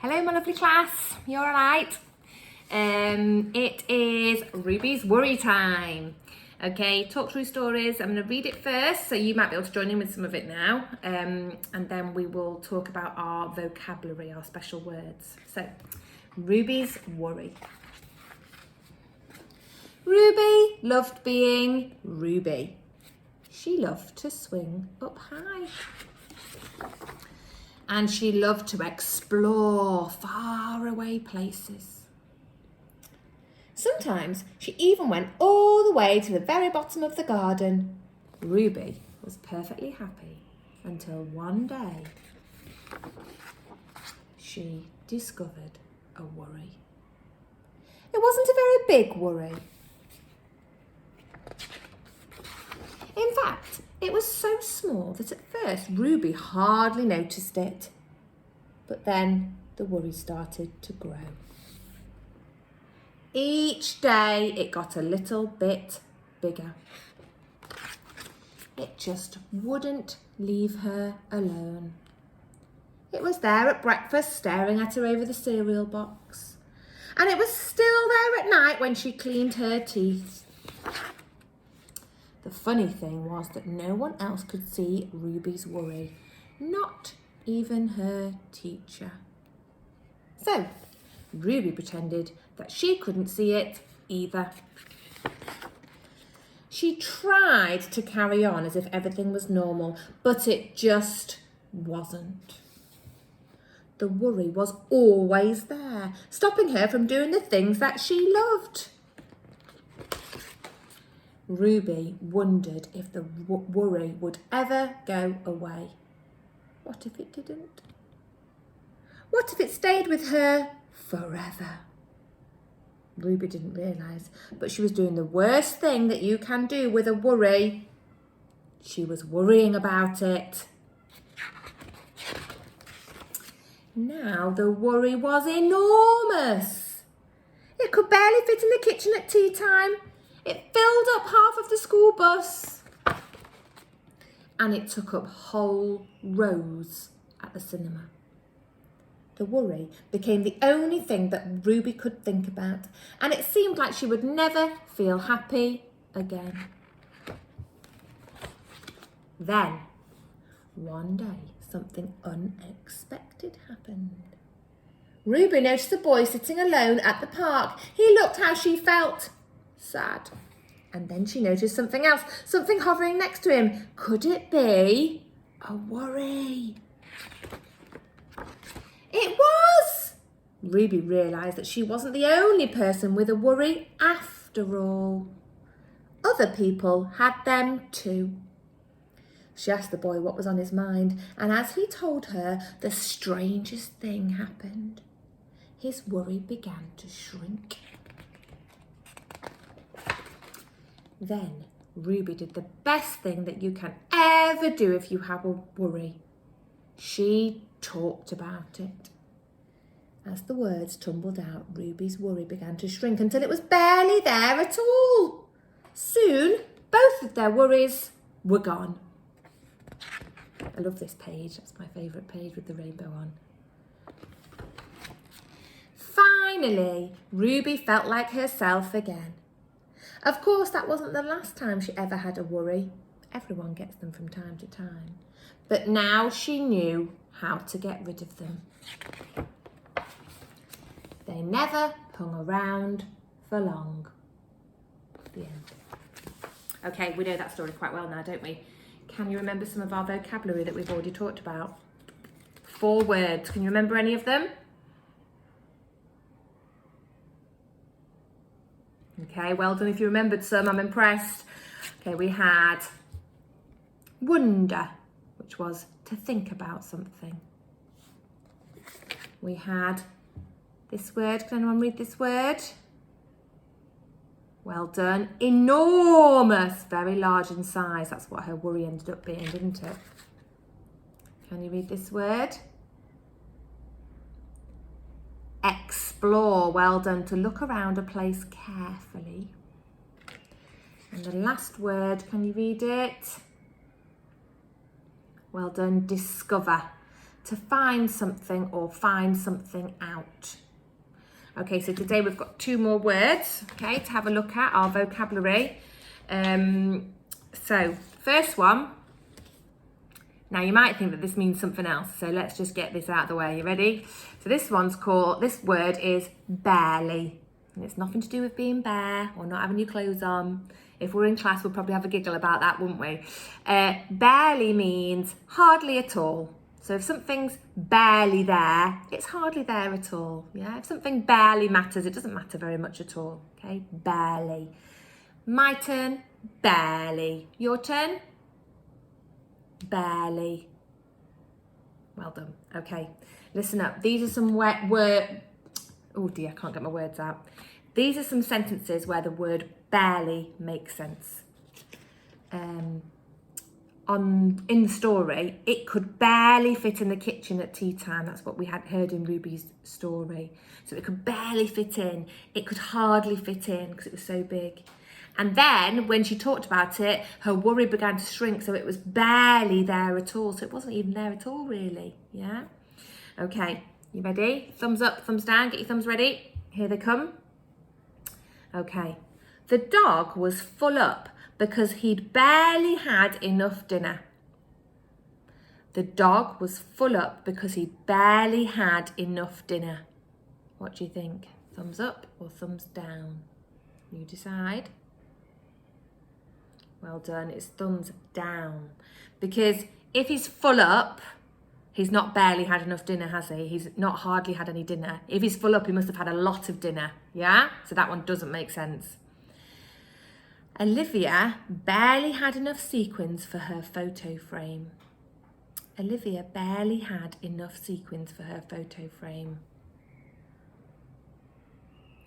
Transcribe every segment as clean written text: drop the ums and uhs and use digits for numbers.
Hello, my lovely class. You all right? It is Ruby's worry time. Okay, talk through stories. I'm going to read it first, so you might be able to join in with some of it now. And then we will talk about our vocabulary, our special words. So, Ruby's worry. Ruby loved being Ruby. She loved to swing up high. And she loved to explore faraway places. Sometimes she even went all the way to the very bottom of the garden. Ruby was perfectly happy until one day she discovered a worry. It wasn't a very big worry. In fact, it was so small that at first Ruby hardly noticed it. But then the worry started to grow. Each day it got a little bit bigger. It just wouldn't leave her alone. It was there at breakfast staring at her over the cereal box. And it was still there at night when she cleaned her teeth. The funny thing was that no one else could see Ruby's worry, not even her teacher. So, Ruby pretended that she couldn't see it either. She tried to carry on as if everything was normal, but it just wasn't. The worry was always there, stopping her from doing the things that she loved. Ruby wondered if the worry would ever go away. What if it didn't? What if it stayed with her forever? Ruby didn't realise, but she was doing the worst thing that you can do with a worry. She was worrying about it. Now the worry was enormous. It could barely fit in the kitchen at tea time. It filled up half of the school bus. And it took up whole rows at the cinema. The worry became the only thing that Ruby could think about, and it seemed like she would never feel happy again. Then, one day, something unexpected happened. Ruby noticed a boy sitting alone at the park. He looked how she felt. Sad. And then she noticed something else, something hovering next to him. Could it be a worry? It was! Ruby realised that she wasn't the only person with a worry after all. Other people had them too. She asked the boy what was on his mind, and as he told her, the strangest thing happened. His worry began to shrink. Then Ruby did the best thing that you can ever do if you have a worry. She talked about it. As the words tumbled out, Ruby's worry began to shrink until it was barely there at all. Soon, both of their worries were gone. I love this page. That's my favourite page with the rainbow on. Finally, Ruby felt like herself again. Of course, that wasn't the last time she ever had a worry. Everyone gets them from time to time. But now she knew how to get rid of them. They never hung around for long. The end. Okay, we know that story quite well now, don't we? Can you remember some of our vocabulary that we've already talked about? 4 words. Can you remember any of them? Okay, well done if you remembered some. I'm impressed. Okay, we had wonder, which was to think about something. We had this word. Can anyone read this word? Well done. Enormous, very large in size. That's what her worry ended up being, didn't it? Can you read this word? Explore. Well done. To look around a place carefully. And the last word, can you read it? Well done. Discover. to find something or find something out. Okay, so today we've got 2 more words, okay, to have a look at our vocabulary. So, first one. Now, you might think that this means something else, so let's just get this out of the way. You ready? So this word is barely. And it's nothing to do with being bare or not having your clothes on. If we're in class, we'll probably have a giggle about that, wouldn't we? Barely means hardly at all. So if something's barely there, it's hardly there at all. Yeah. If something barely matters, it doesn't matter very much at all. Okay. Barely. My turn. Barely. Your turn. Barely. Well done. Okay. Listen up. These are some oh dear, I can't get my words out. These are some sentences where the word barely makes sense. In the story, it could barely fit in the kitchen at tea time. That's what we had heard in Ruby's story. So it could barely fit in. It could hardly fit in because it was so big. And then when she talked about it, her worry began to shrink. So it was barely there at all. So it wasn't even there at all, really. Yeah. Okay. You ready? Thumbs up, thumbs down. Get your thumbs ready. Here they come. Okay. The dog was full up because he'd barely had enough dinner. The dog was full up because he'd barely had enough dinner. What do you think? Thumbs up or thumbs down? You decide. Well done. It's thumbs down. Because if he's full up, he's not barely had enough dinner, has he? He's not hardly had any dinner. If he's full up, he must have had a lot of dinner. Yeah? So that one doesn't make sense. Olivia barely had enough sequins for her photo frame. Olivia barely had enough sequins for her photo frame.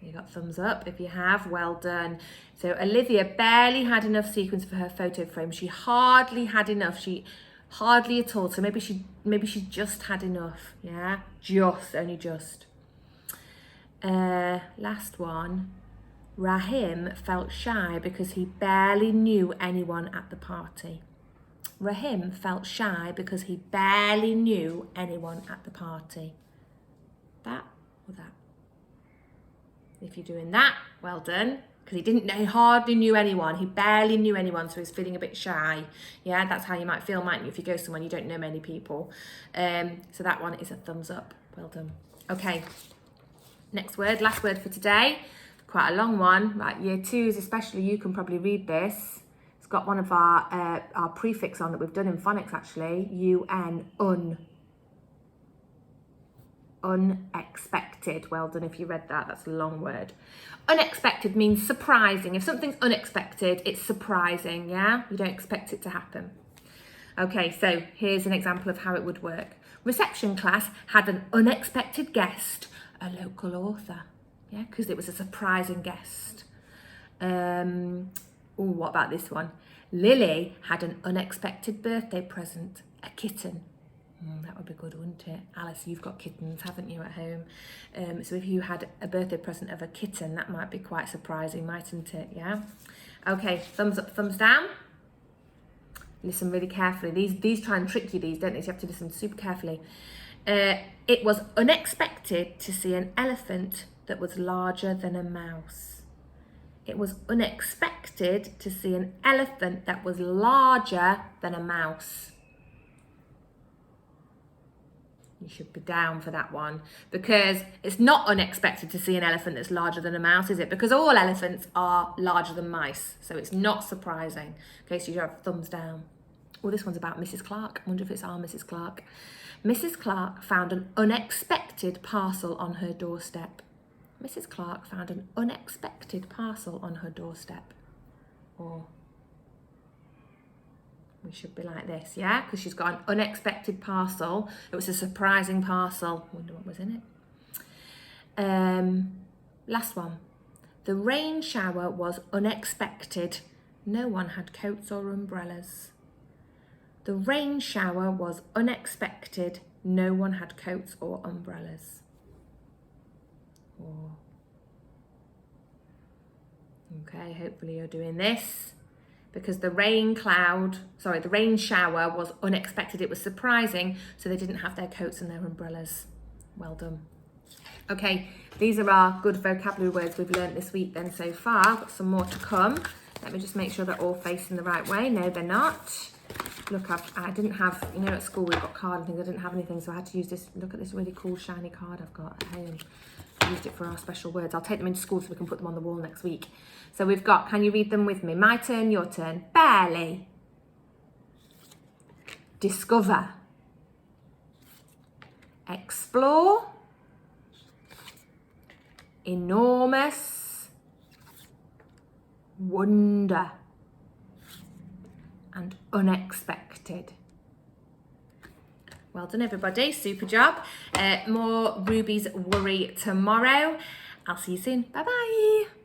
You got thumbs up if you have. Well done. So Olivia barely had enough sequins for her photo frame. She hardly had enough. She hardly at all. So maybe she just had enough. Yeah, only just. Last one. Rahim felt shy because he barely knew anyone at the party. Rahim felt shy because he barely knew anyone at the party. That or that? If you're doing that, well done. Because he hardly knew anyone. He barely knew anyone, so he's feeling a bit shy. Yeah, that's how you might feel, mightn't you, if you go somewhere and you don't know many people. So that one is a thumbs up. Well done. Okay, next word, last word for today. Quite a long one. Like year 2s especially, you can probably read this. It's got one of our prefix on that we've done in phonics actually. Un. Unexpected. Well done if you read that. That's a long word. Unexpected means surprising. If something's unexpected, it's surprising, yeah? You don't expect it to happen. Okay, so here's an example of how it would work. Reception class had an unexpected guest, a local author. Yeah, because it was a surprising guest. What about this one? Lily had an unexpected birthday present, a kitten. That would be good, wouldn't it? Alice, you've got kittens, haven't you, at home? So if you had a birthday present of a kitten, that might be quite surprising, mightn't it? Yeah? Okay, thumbs up, thumbs down. Listen really carefully. These try and trick you, these, don't they? So you have to listen super carefully. It was unexpected to see an elephant that was larger than a mouse. It was unexpected to see an elephant that was larger than a mouse. You should be down for that one because it's not unexpected to see an elephant that's larger than a mouse, is it? Because all elephants are larger than mice, so it's not surprising. Okay, so you have thumbs down. Oh, this one's about Mrs. Clark. I wonder if it's our Mrs. Clark. Mrs. Clark found an unexpected parcel on her doorstep. Mrs. Clark found an unexpected parcel on her doorstep. Or we should be like this, yeah? Because she's got an unexpected parcel. It was a surprising parcel. I wonder what was in it. Last one. The rain shower was unexpected. No one had coats or umbrellas. The rain shower was unexpected. No one had coats or umbrellas. Okay, hopefully you're doing this. because the rain shower was unexpected. It was surprising, so they didn't have their coats and their umbrellas. Well done. Okay, these are our good vocabulary words we've learnt this week then so far. Got some more to come. Let me just make sure they're all facing the right way. No, they're not. Look, I didn't have, you know, at school we've got card and things. I didn't have anything, so I had to use this. Look at this really cool shiny card I've got at home. I used it for our special words. I'll take them into school so we can put them on the wall next week. So we've got, can you read them with me? My turn, your turn. Barely. Discover. Explore. Enormous. Wonder. And unexpected. Well done, everybody. Super job. More Ruby's Worry tomorrow. I'll see you soon. Bye-bye.